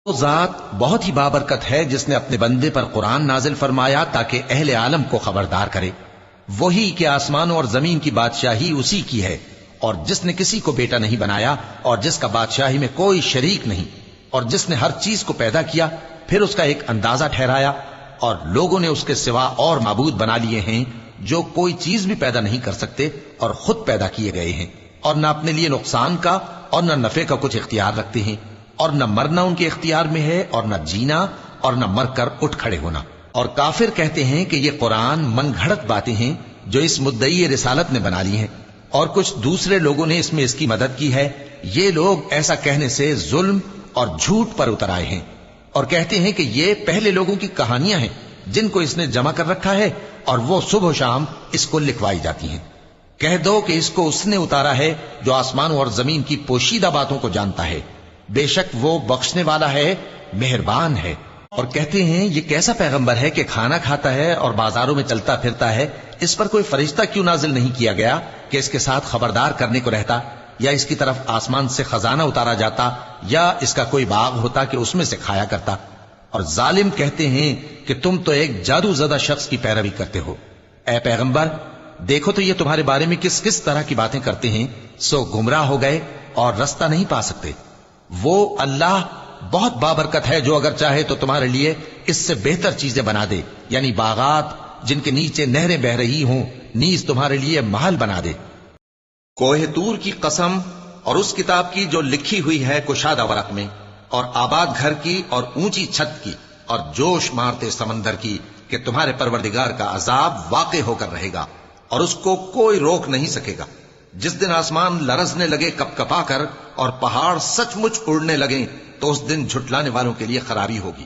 وہ ذات بہت ہی بابرکت ہے جس نے اپنے بندے پر قرآن نازل فرمایا تاکہ اہل عالم کو خبردار کرے، وہی کہ آسمانوں اور زمین کی بادشاہی اسی کی ہے، اور جس نے کسی کو بیٹا نہیں بنایا اور جس کا بادشاہی میں کوئی شریک نہیں، اور جس نے ہر چیز کو پیدا کیا پھر اس کا ایک اندازہ ٹھہرایا، اور لوگوں نے اس کے سوا اور معبود بنا لیے ہیں جو کوئی چیز بھی پیدا نہیں کر سکتے اور خود پیدا کیے گئے ہیں، اور نہ اپنے لیے نقصان کا اور نہ نفع کا کچھ اختیار رکھتے ہیں، اور نہ مرنا ان کے اختیار میں ہے اور نہ جینا اور نہ مر کر اٹھ کھڑے ہونا۔ اور کافر کہتے ہیں کہ یہ قرآن من گھڑت باتیں ہیں جو اس مدعی رسالت نے بنا لی ہیں، اور کچھ دوسرے لوگوں نے اس میں اس کی مدد کی ہے۔ یہ لوگ ایسا کہنے سے ظلم اور جھوٹ پر اتر آئے ہیں، اور کہتے ہیں کہ یہ پہلے لوگوں کی کہانیاں ہیں جن کو اس نے جمع کر رکھا ہے، اور وہ صبح و شام اس کو لکھوائی جاتی ہیں۔ کہہ دو کہ اس کو اس نے اتارا ہے جو آسمانوں اور زمین کی پوشیدہ باتوں کو جانتا ہے، بے شک وہ بخشنے والا ہے، مہربان ہے۔ اور کہتے ہیں یہ کیسا پیغمبر ہے کہ کھانا کھاتا ہے اور بازاروں میں چلتا پھرتا ہے، اس پر کوئی فرشتہ کیوں نازل نہیں کیا گیا کہ اس کے ساتھ خبردار کرنے کو رہتا، یا اس کی طرف آسمان سے خزانہ اتارا جاتا، یا اس کا کوئی باغ ہوتا کہ اس میں سے کھایا کرتا۔ اور ظالم کہتے ہیں کہ تم تو ایک جادو زدہ شخص کی پیروی کرتے ہو۔ اے پیغمبر دیکھو تو یہ تمہارے بارے میں کس کس طرح کی باتیں کرتے ہیں، سو گمراہ ہو گئے اور رستہ نہیں پا سکتے۔ وہ اللہ بہت بابرکت ہے جو اگر چاہے تو تمہارے لیے اس سے بہتر چیزیں بنا دے، یعنی باغات جن کے نیچے نہریں بہ رہی ہوں، نیز تمہارے لیے محل بنا دے۔ کوہ طور کی قسم اور اس کتاب کی جو لکھی ہوئی ہے کشادہ ورق میں، اور آباد گھر کی اور اونچی چھت کی، اور جوش مارتے سمندر کی، کہ تمہارے پروردگار کا عذاب واقع ہو کر رہے گا اور اس کو کوئی روک نہیں سکے گا۔ جس دن آسمان لرزنے لگے کپ کپا کر اور پہاڑ سچ مچ اڑنے لگیں تو اس دن جھٹلانے والوں کے لیے خرابی ہوگی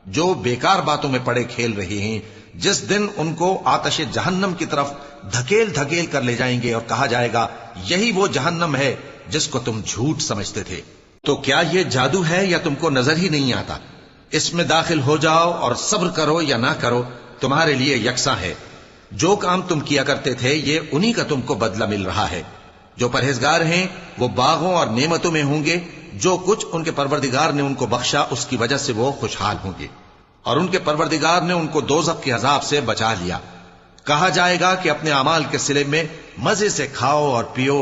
جو بیکار باتوں میں پڑے کھیل رہے ہیں۔ جس دن ان کو آتش جہنم کی طرف دھکیل دھکیل کر لے جائیں گے اور کہا جائے گا یہی وہ جہنم ہے جس کو تم جھوٹ سمجھتے تھے۔ تو کیا یہ جادو ہے یا تم کو نظر ہی نہیں آتا؟ اس میں داخل ہو جاؤ اور صبر کرو یا نہ کرو تمہارے لیے یکساں ہے۔ جو کام تم کیا کرتے تھے یہ انہی کا تم کو بدلہ مل رہا ہے۔ جو پرہیزگار ہیں وہ باغوں اور نعمتوں میں ہوں گے، جو کچھ ان کے پروردگار نے ان کو بخشا اس کی وجہ سے وہ خوشحال ہوں گے، اور ان کے پروردگار نے ان کو دوزخ کے عذاب سے بچا لیا۔ کہا جائے گا کہ اپنے اعمال کے صلے میں مزے سے کھاؤ اور پیو،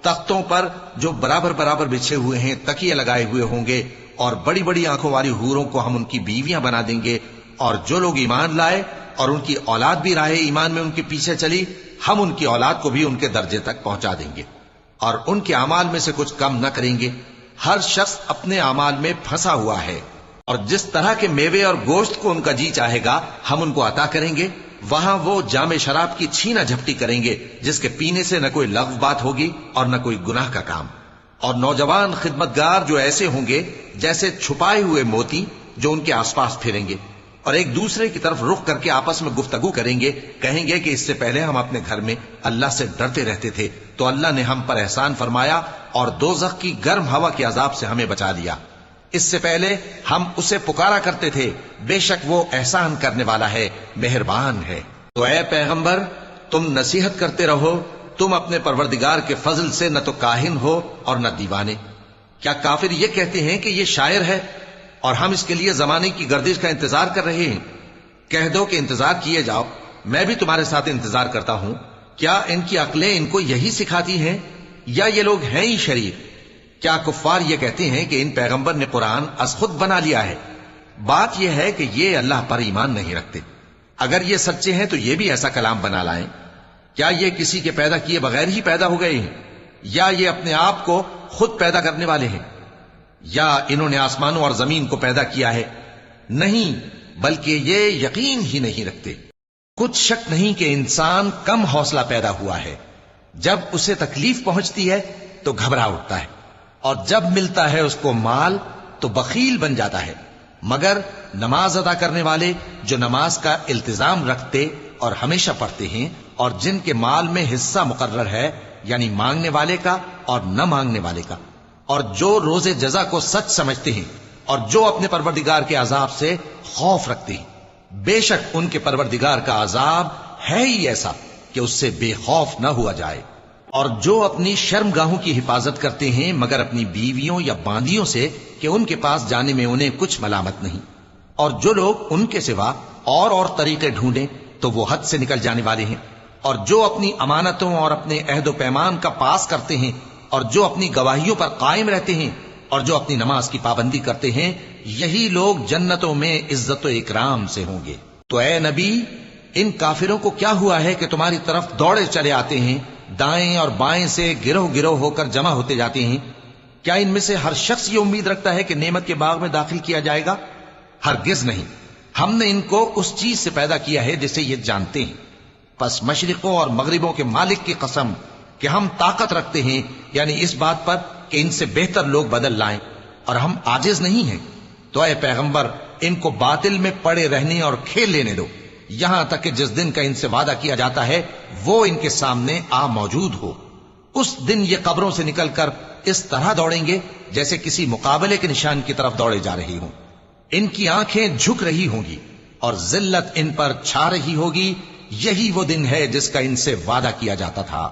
تختوں پر جو برابر برابر بچھے ہوئے ہیں تکیے لگائے ہوئے ہوں گے، اور بڑی بڑی آنکھوں والی حوروں کو ہم ان کی بیویاں بنا دیں گے، اور جو لوگ ایمان لائے اور ان کی اولاد بھی راہ ایمان میں ان کے پیچھے چلی، ہم ان کی اولاد کو بھی ان کے درجے تک پہنچا دیں گے، اور ان کے اعمال میں سے کچھ کم نہ کریں گے۔ ہر شخص اپنے اعمال میں پھنسا ہوا ہے، اور جس طرح کے میوے اور گوشت کو ان کا جی چاہے گا ہم ان کو عطا کریں گے۔ وہاں وہ جام شراب کی چھینا جھپٹی کریں گے جس کے پینے سے نہ کوئی لغو بات ہوگی اور نہ کوئی گناہ کا کام۔ اور نوجوان خدمتگار جو ایسے ہوں گے جیسے چھپائے ہوئے موتی جو ان کے آس پاس پھریں گے، اور ایک دوسرے کی طرف رخ کر کے آپس میں گفتگو کریں گے، کہیں گے کہ اس سے پہلے ہم اپنے گھر میں اللہ سے ڈرتے رہتے تھے تو اللہ نے ہم پر احسان فرمایا اور دوزخ کی گرم ہوا کے عذاب سے ہمیں بچا لیا۔ اس سے پہلے ہم اسے پکارا کرتے تھے، بے شک وہ احسان کرنے والا ہے، مہربان ہے۔ تو اے پیغمبر تم نصیحت کرتے رہو، تم اپنے پروردگار کے فضل سے نہ تو کاہن ہو اور نہ دیوانے۔ کیا کافر یہ کہتے ہیں کہ یہ شاعر ہے اور ہم اس کے لیے زمانے کی گردش کا انتظار کر رہے ہیں؟ کہہ دو کہ انتظار کیے جاؤ، میں بھی تمہارے ساتھ انتظار کرتا ہوں۔ کیا ان کی عقلیں ان کو یہی سکھاتی ہیں یا یہ لوگ ہیں ہی شریر؟ کیا کفار یہ کہتے ہیں کہ ان پیغمبر نے قرآن از خود بنا لیا ہے؟ بات یہ ہے کہ یہ اللہ پر ایمان نہیں رکھتے۔ اگر یہ سچے ہیں تو یہ بھی ایسا کلام بنا لائیں۔ کیا یہ کسی کے پیدا کیے بغیر ہی پیدا ہو گئے ہیں، یا یہ اپنے آپ کو خود پیدا کرنے والے ہیں، یا انہوں نے آسمانوں اور زمین کو پیدا کیا ہے؟ نہیں، بلکہ یہ یقین ہی نہیں رکھتے۔ کچھ شک نہیں کہ انسان کم حوصلہ پیدا ہوا ہے، جب اسے تکلیف پہنچتی ہے تو گھبرا اٹھتا ہے، اور جب ملتا ہے اس کو مال تو بخیل بن جاتا ہے۔ مگر نماز ادا کرنے والے جو نماز کا التزام رکھتے اور ہمیشہ پڑھتے ہیں، اور جن کے مال میں حصہ مقرر ہے، یعنی مانگنے والے کا اور نہ مانگنے والے کا، اور جو روز جزا کو سچ سمجھتے ہیں، اور جو اپنے پروردگار کے عذاب سے خوف رکھتے ہیں، بے شک ان کے پروردگار کا عذاب ہے ہی ایسا کہ اس سے بے خوف نہ ہوا جائے۔ اور جو اپنی شرمگاہوں کی حفاظت کرتے ہیں مگر اپنی بیویوں یا باندیوں سے کہ ان کے پاس جانے میں انہیں کچھ ملامت نہیں، اور جو لوگ ان کے سوا اور طریقے ڈھونڈیں تو وہ حد سے نکل جانے والے ہیں، اور جو اپنی امانتوں اور اپنے عہد و پیمان کا پاس کرتے ہیں، اور جو اپنی گواہیوں پر قائم رہتے ہیں، اور جو اپنی نماز کی پابندی کرتے ہیں، یہی لوگ جنتوں میں عزت و اکرام سے ہوں گے۔ تو اے نبی، ان کافروں کو کیا ہوا ہے کہ تمہاری طرف دوڑے چلے آتے ہیں، دائیں اور بائیں سے گروہ گروہ ہو کر جمع ہوتے جاتے ہیں؟ کیا ان میں سے ہر شخص یہ امید رکھتا ہے کہ نعمت کے باغ میں داخل کیا جائے گا؟ ہرگز نہیں، ہم نے ان کو اس چیز سے پیدا کیا ہے جسے یہ جانتے ہیں۔ پس مشرقوں اور مغربوں کے مالک کی قسم کہ ہم طاقت رکھتے ہیں، یعنی اس بات پر کہ ان سے بہتر لوگ بدل لائیں، اور ہم عاجز نہیں ہیں۔ تو اے پیغمبر، ان کو باطل میں پڑے رہنے اور کھیل لینے دو، یہاں تک کہ جس دن کا ان سے وعدہ کیا جاتا ہے وہ ان کے سامنے آ موجود ہو۔ اس دن یہ قبروں سے نکل کر اس طرح دوڑیں گے جیسے کسی مقابلے کے نشان کی طرف دوڑے جا رہے ہوں۔ ان کی آنکھیں جھک رہی ہوں گی اور ذلت ان پر چھا رہی ہوگی۔ یہی وہ دن ہے جس کا ان سے وعدہ کیا جاتا تھا۔